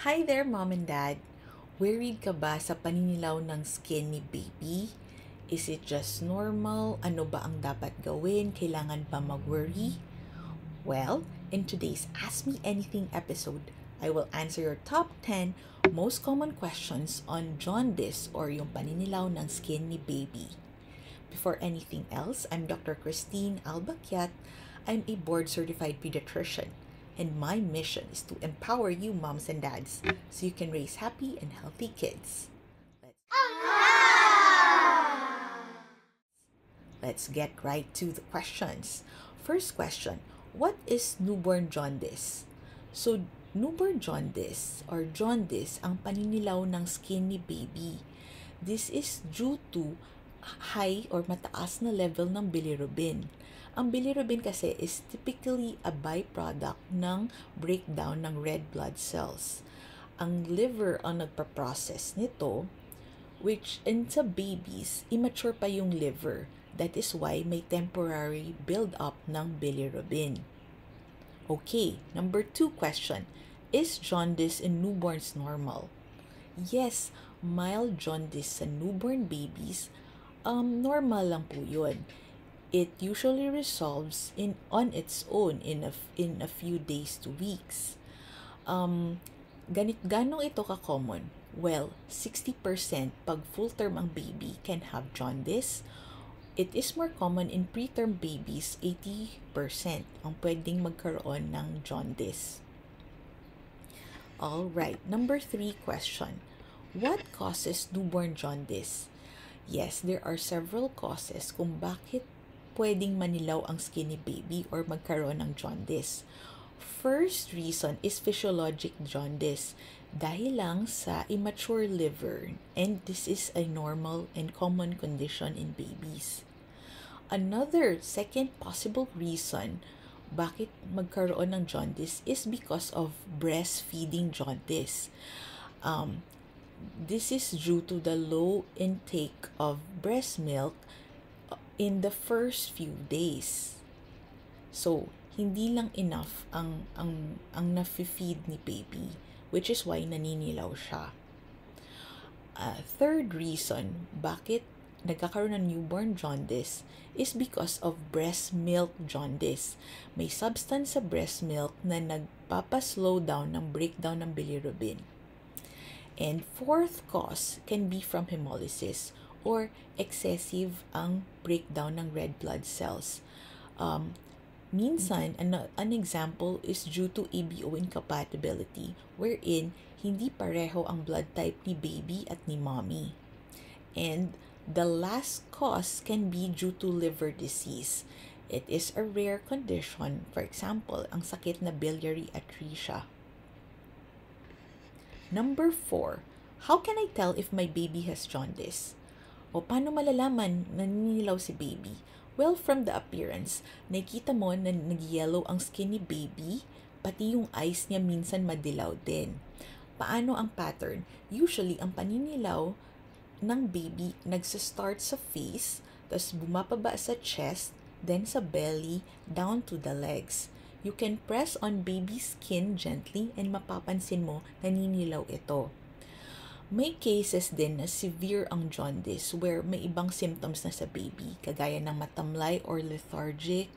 Hi there, Mom and Dad. Worried ka ba sa paninilaw ng skin ni baby? Is it just normal? Ano ba ang dapat gawin? Kailangan ba mag-worry? Well, in today's Ask Me Anything episode, I will answer your top 10 most common questions on jaundice or yung paninilaw ng skin ni baby. Before anything else, I'm Dr. Christine Albakyat. I'm a board certified pediatrician, and my mission is to empower you moms and dads so you can raise happy and healthy kids. Let's get right to the questions. First question, what is newborn jaundice? So, newborn jaundice or jaundice ang paninilaw ng skin ni baby. This is due to high or mataas na level ng bilirubin. Ang bilirubin kasi is typically a byproduct ng breakdown ng red blood cells. Ang liver ang nagpa-process nito, which in sa babies, immature pa yung liver. That is why may temporary build-up ng bilirubin. Okay, number 2 question. Is jaundice in newborns normal? Yes, mild jaundice sa newborn babies, normal lang po yun. It usually resolves on its own in a few days to weeks. Ganong ito ka-common? Well, 60% pag full-term ang baby can have jaundice. It is more common in preterm babies, 80% ang pwedeng magkaroon ng jaundice. Alright, number 3 question. What causes newborn jaundice? Yes, there are several causes kung bakit pwedeng manilaw ang skin ni baby or magkaroon ng jaundice. First reason is physiologic jaundice dahil lang sa immature liver, and this is a normal and common condition in babies. Another second possible reason bakit magkaroon ng jaundice is because of breastfeeding jaundice. This is due to the low intake of breast milk in the first few days. So, hindi lang enough ang nafe-feed ni baby, which is why naninilaw siya. Third reason bakit nagkakaroon ng newborn jaundice is because of breast milk jaundice. May substance sa breast milk na nagpapa-slow down ng breakdown ng bilirubin. And fourth cause can be from hemolysis or excessive ang breakdown ng red blood cells. Minsan, an example is due to ABO incompatibility wherein hindi pareho ang blood type ni baby at ni mommy. And the last cause can be due to liver disease. It is a rare condition, for example, ang sakit na biliary atresia. Number 4, how can I tell if my baby has jaundice? O paano malalaman na naninilaw si baby? Well, from the appearance, nakita mo na nag-yellow ang skin ni baby, pati yung eyes niya minsan madilaw din. Paano ang pattern? Usually, ang paninilaw ng baby nagsa-start sa face, tapos bumababa sa chest, then sa belly, down to the legs. You can press on baby's skin gently and mapapansin mo naninilaw ito. May cases din na severe ang jaundice where may ibang symptoms na sa baby, kagaya ng matamlay or lethargic,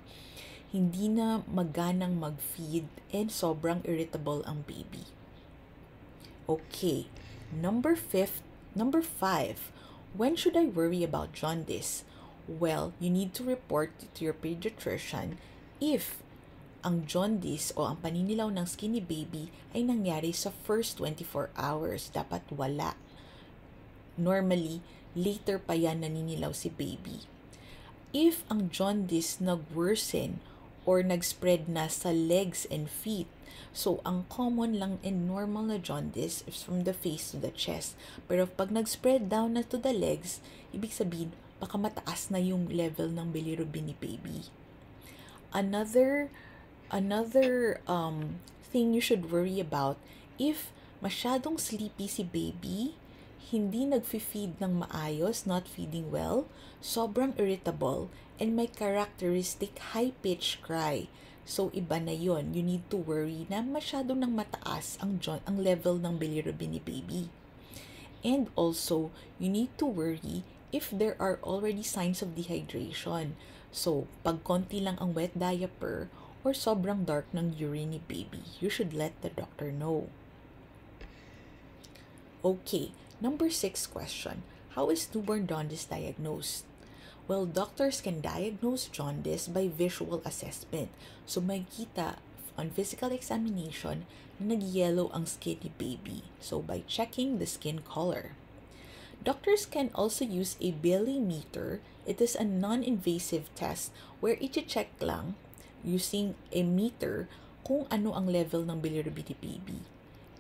hindi na maganang mag-feed, and sobrang irritable ang baby. Okay, number 5, when should I worry about jaundice? Well, you need to report to your pediatrician if ang jaundice o ang paninilaw ng skin ni baby ay nangyari sa first 24 hours. Dapat wala. Normally, later pa yan naninilaw si baby. If ang jaundice nag-worsen or nag-spread na sa legs and feet, so ang common lang and normal na jaundice is from the face to the chest. Pero pag nag-spread down na to the legs, ibig sabihin, baka mataas na yung level ng bilirubin ni baby. Another thing you should worry about, if masyadong sleepy si baby, hindi nag-feed ng maayos, not feeding well, sobrang irritable, and may characteristic high-pitched cry. So, iba na yon. You need to worry na masyado nang mataas ang level ng bilirubin ni baby. And also, you need to worry if there are already signs of dehydration. So, pag konti lang ang wet diaper or sobrang dark ng urine ni baby, you should let the doctor know. Okay, number 6 question. How is newborn jaundice diagnosed? Well, doctors can diagnose jaundice by visual assessment. So, makikita on physical examination na nag-yellow ang skin ni baby. So, by checking the skin color. Doctors can also use a Bailey meter. It is a non-invasive test where i-check lang using a meter kung ano ang level ng bilirubin ni baby.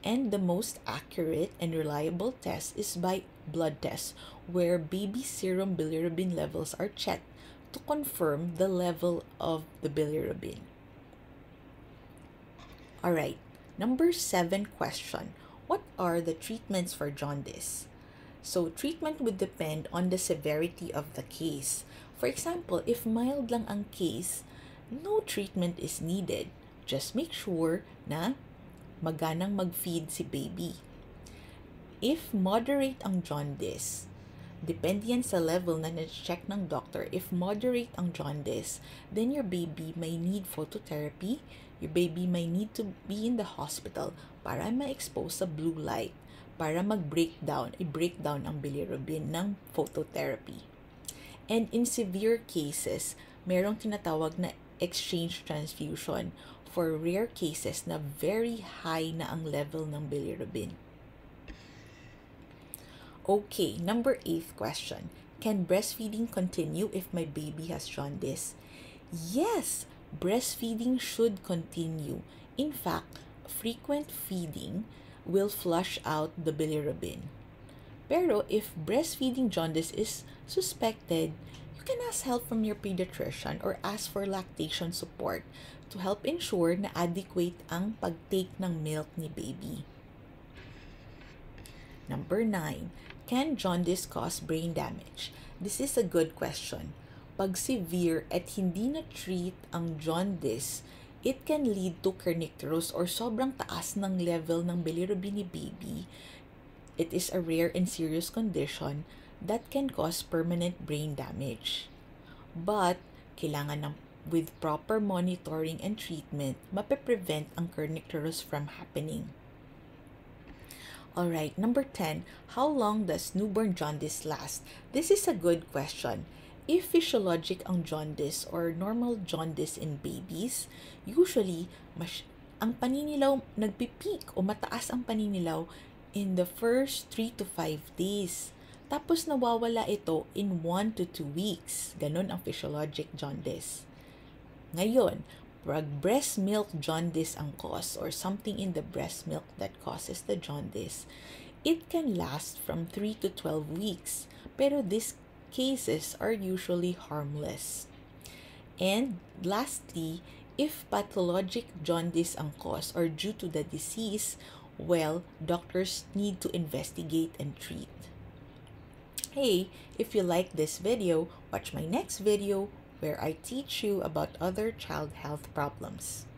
And the most accurate and reliable test is by blood test, where baby serum bilirubin levels are checked to confirm the level of the bilirubin. Alright, number 7 question. What are the treatments for jaundice? So, treatment would depend on the severity of the case. For example, if mild lang ang case, no treatment is needed. Just make sure na maganang mag-feed si baby. If moderate ang jaundice, depende yan sa level na na-check ng doctor. If moderate ang jaundice, then your baby may need phototherapy. Your baby may need to be in the hospital para ma-expose sa blue light, para i-breakdown ang bilirubin ng phototherapy. And in severe cases, merong tinatawag na exchange transfusion for rare cases na very high na ang level ng bilirubin. Okay, number 8 question. Can breastfeeding continue if my baby has jaundice? Yes, breastfeeding should continue. In fact, frequent feeding will flush out the bilirubin. Pero if breastfeeding jaundice is suspected, you can ask help from your pediatrician or ask for lactation support to help ensure na adequate ang pagtake ng milk ni baby. Number 9. Can jaundice cause brain damage? This is a good question. Pag severe at hindi na-treat ang jaundice, it can lead to kernicterus or sobrang taas ng level ng bilirubin ni baby. It is a rare and serious condition that can cause permanent brain damage. But, kailangan ng with proper monitoring and treatment, mape-prevent ang kernicterus from happening. Alright, number 10. How long does newborn jaundice last? This is a good question. If physiologic ang jaundice or normal jaundice in babies, usually, ang paninilaw nagpipeak o mataas ang paninilaw in the first 3 to 5 days. Tapos nawawala ito in 1 to 2 weeks. Ganon ang physiologic jaundice. Ngayon, pag breast milk jaundice ang cause or something in the breast milk that causes the jaundice, it can last from 3 to 12 weeks. Pero these cases are usually harmless. And lastly, if pathologic jaundice ang cause or due to the disease, well, doctors need to investigate and treat. Hey, if you like this video, watch my next video where I teach you about other child health problems.